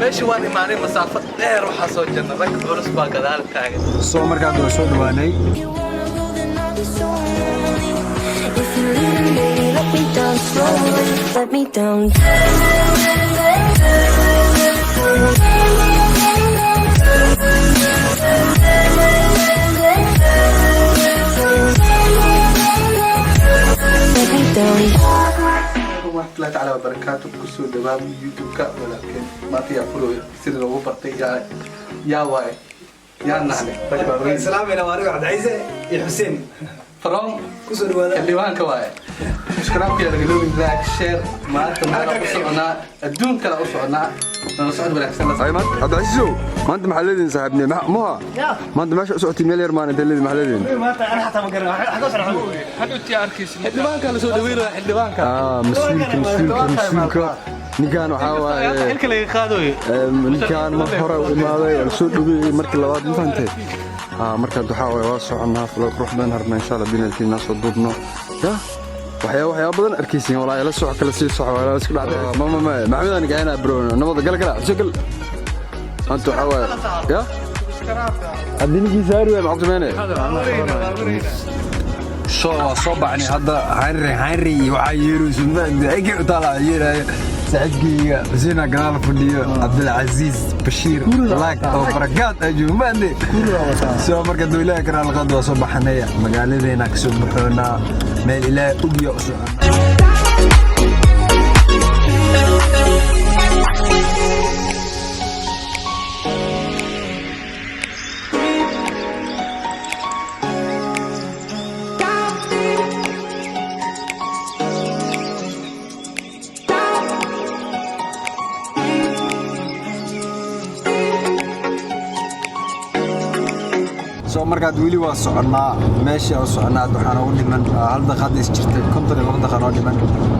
ماشي وأنا معني مسافة دير وحصل جنة ركب عرس باقدال كاغن soo markaa doo soo dhawaanay If you leave me, let me down slowly, let me down. Let me down. ورحمة الله تعالى وبركاته كسور دباب يوتيوب كا ولكن ما تيأكلوا يصير لو بطي يا واي يا نحن السلام عليكم وارجع عبد العزيز يا حسين فرام كسر ولا اللي وانك واي اشكرك يا رجلون لايك شير ما انت ما وصلنا الدون كلا وصلنا نصعد بالعكس اي ما عبد العزيز ما انت محللين صاحبني ما انت ماشي سوتي مليار ما انت اللي محللين ما انا حتى ما قرر حاجه صار حلو تي اركيس حلوانك اللي سو دوير حلوانك مسلمك ninkaan waxa waaye ilka laga qaadooy ninkaan mar hore u imaaday oo soo dhaweeyay markii labaad ma fahantay marka waxa waaye waa soconaa flo ruux baan harnaa insha Allah binalkiina soo duubno waxyaabo badan arkaysiin walaa ila soo kala sii soo wala isku dhacday mama maxamed aan gaayna bro nabada gal shakal antu waxa waaye ya adinki saaru ma xogsameene soo bacni hadda Henry waxa yeeru sunnada ay ka talaa yeeray سعدي زينا قنال فديو عبد العزيز بشير لايك او بركات اجوماني سو marka dawlada qaraal qado soo baxnaya magaaladeena ka soo baxoona meel ilaa ugiyo soo markaad wili waa soconaa meesha oo soconaa waxaan ugu dhiman hal daqiiqad is jirtay konton iyo laba daqiiqad oo dhiman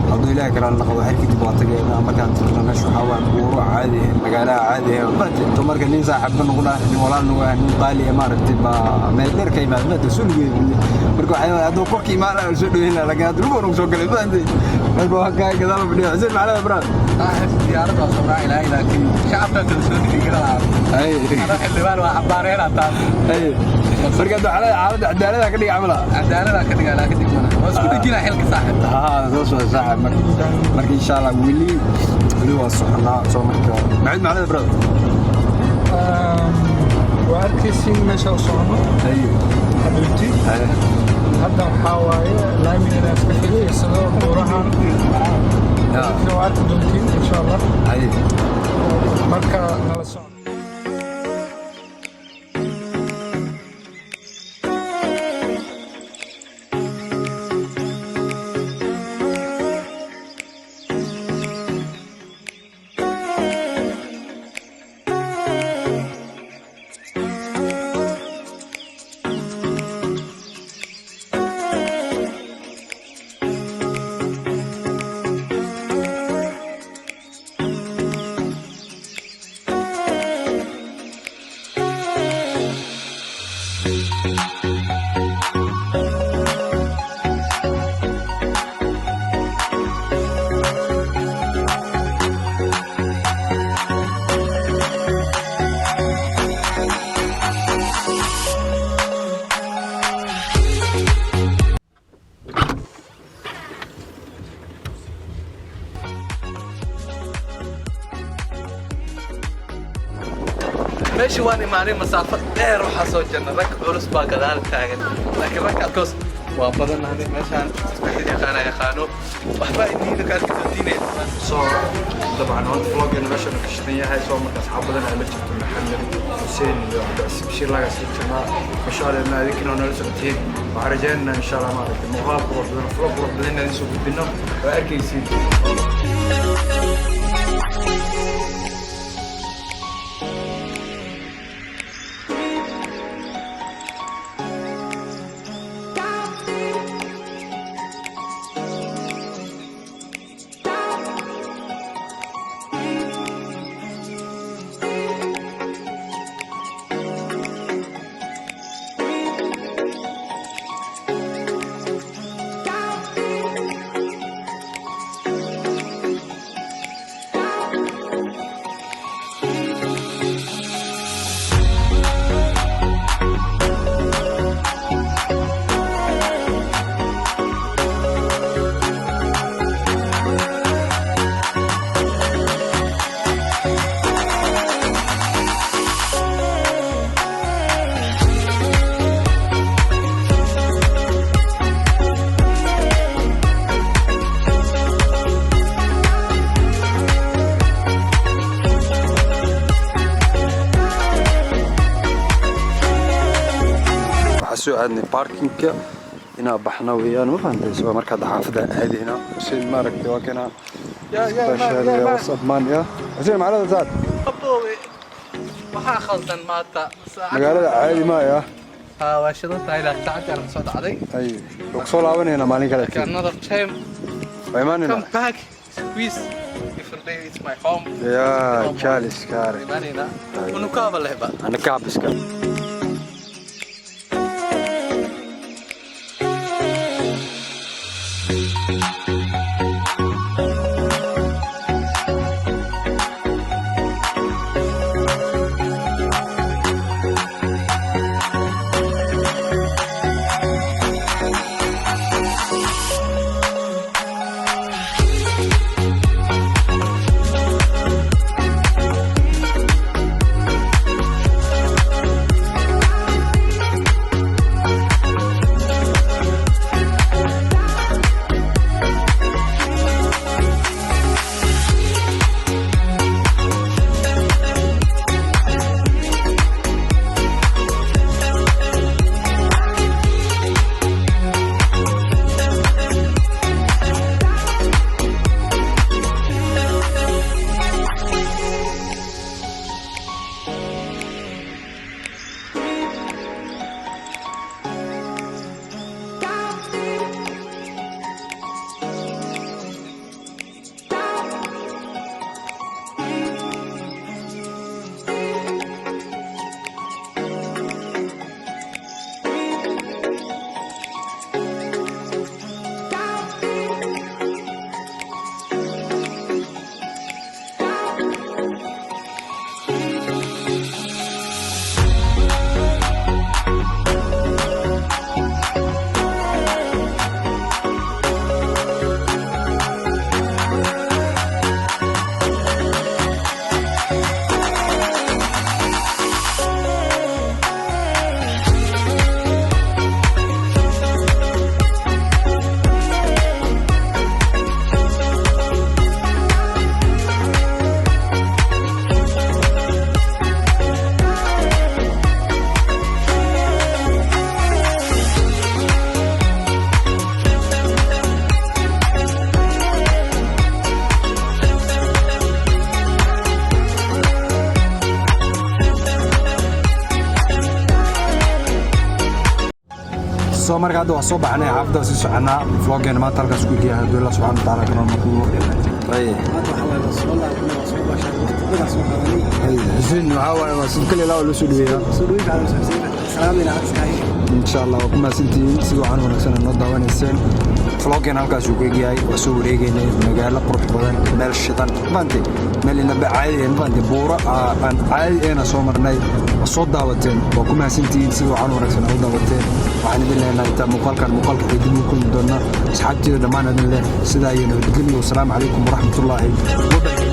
haduu ilaahay kala naqdo xirkii dib waa tageena markaan tirno meesha waxa waa buuro caadi ah magaalaha caadi ah marka marka nin saaxiib noqona nin walaal noqona nin qaali ah maaragtay ba meel dheer ka imaadna soo lugeeyay marka waxay haduu korkii imaan soo dhaweeyna laga haduu ugu soo galay baanday marka waxa ka gadaal fadhiyo xuseen macalin ibrahim diyaarada soo raacay laakiin shacabka kala soo dhigay ay xildhibaan waa xabaareena taa ay marka xaalada cadaalada ka dhigay amala cadaalada ka dhigay laakiin digmana waa isku dhigina xilka saaxib soo saaxib marka insha Allah wili waa soconaa soo marka macid macalin ibrahim واركيسين ماشي وصلنا ايوه حبيبتي هذا حواي لا من الناس كثير يسلموا وراها في وقت ممكن ان شاء الله ايوه مركا نلصق ماشي وأنا معني مسافة دير وحصل جنة ركب عرس باقدال كاغن لكن ركب كوس وابدنا هني ماشان يا خانو وحبا إني كانت تديني soo طبعا هون فلوجنا ماشي نكشتني هاي سو marka asxaabadana la jirto maxamed Hussein iyo Bashir laga sii jirnaa mashaariicna inaa idinka nala socotiin waxaan rajaynaynaa insha Allah maaragtay muuqaal qurux badan vlog qurux badan inaan soo gudbino oo arkaysiin soo aadnay parkingka inaa baxna weeyaan ma fahantay soo markaa xaafada aadayna Hussein ma aragtay waa kana ya whatsapp man ya Hussein macalada saad waxaa khaldan maanta magaalada caadi ma ya waa shidan tahay laakiin saacadii aan soo dhacday ay soo laabanayna maalin kale another time waymaanina come back squeeze different day it's my home ya Charles kare waymaanina unu kaaba lehba ana kaabiska soo markaa hadda waa soo baxnay xaafada si soconaa vloggeena maanta halkaas ku geeyaa haddii Allah subhanahu wa ta'ala kana markuu ay Hussein waxa waaye waa sidoo kale la soo dhaweeyaa insha Allah waa kuma sintiin si waxaan wanaagsan noo daawanayseen vloggeena halkaas ku geeyahay waa soo wareegaynay magaalo qurux badan meel shidan maanta meel ina bacaayeen maanta buura aan caadi soo marnay soo daawateen waa kuma sintiin si waxaan wanaagsan noo daawateen waxaan idin leenahay inta muuqaalka dib u kulmi doona asxaabteeda dhammaan idin leh sidaa iyo nabadgelyo. Assalaamu calaykum waraxmatullaahi wa barakaatuh.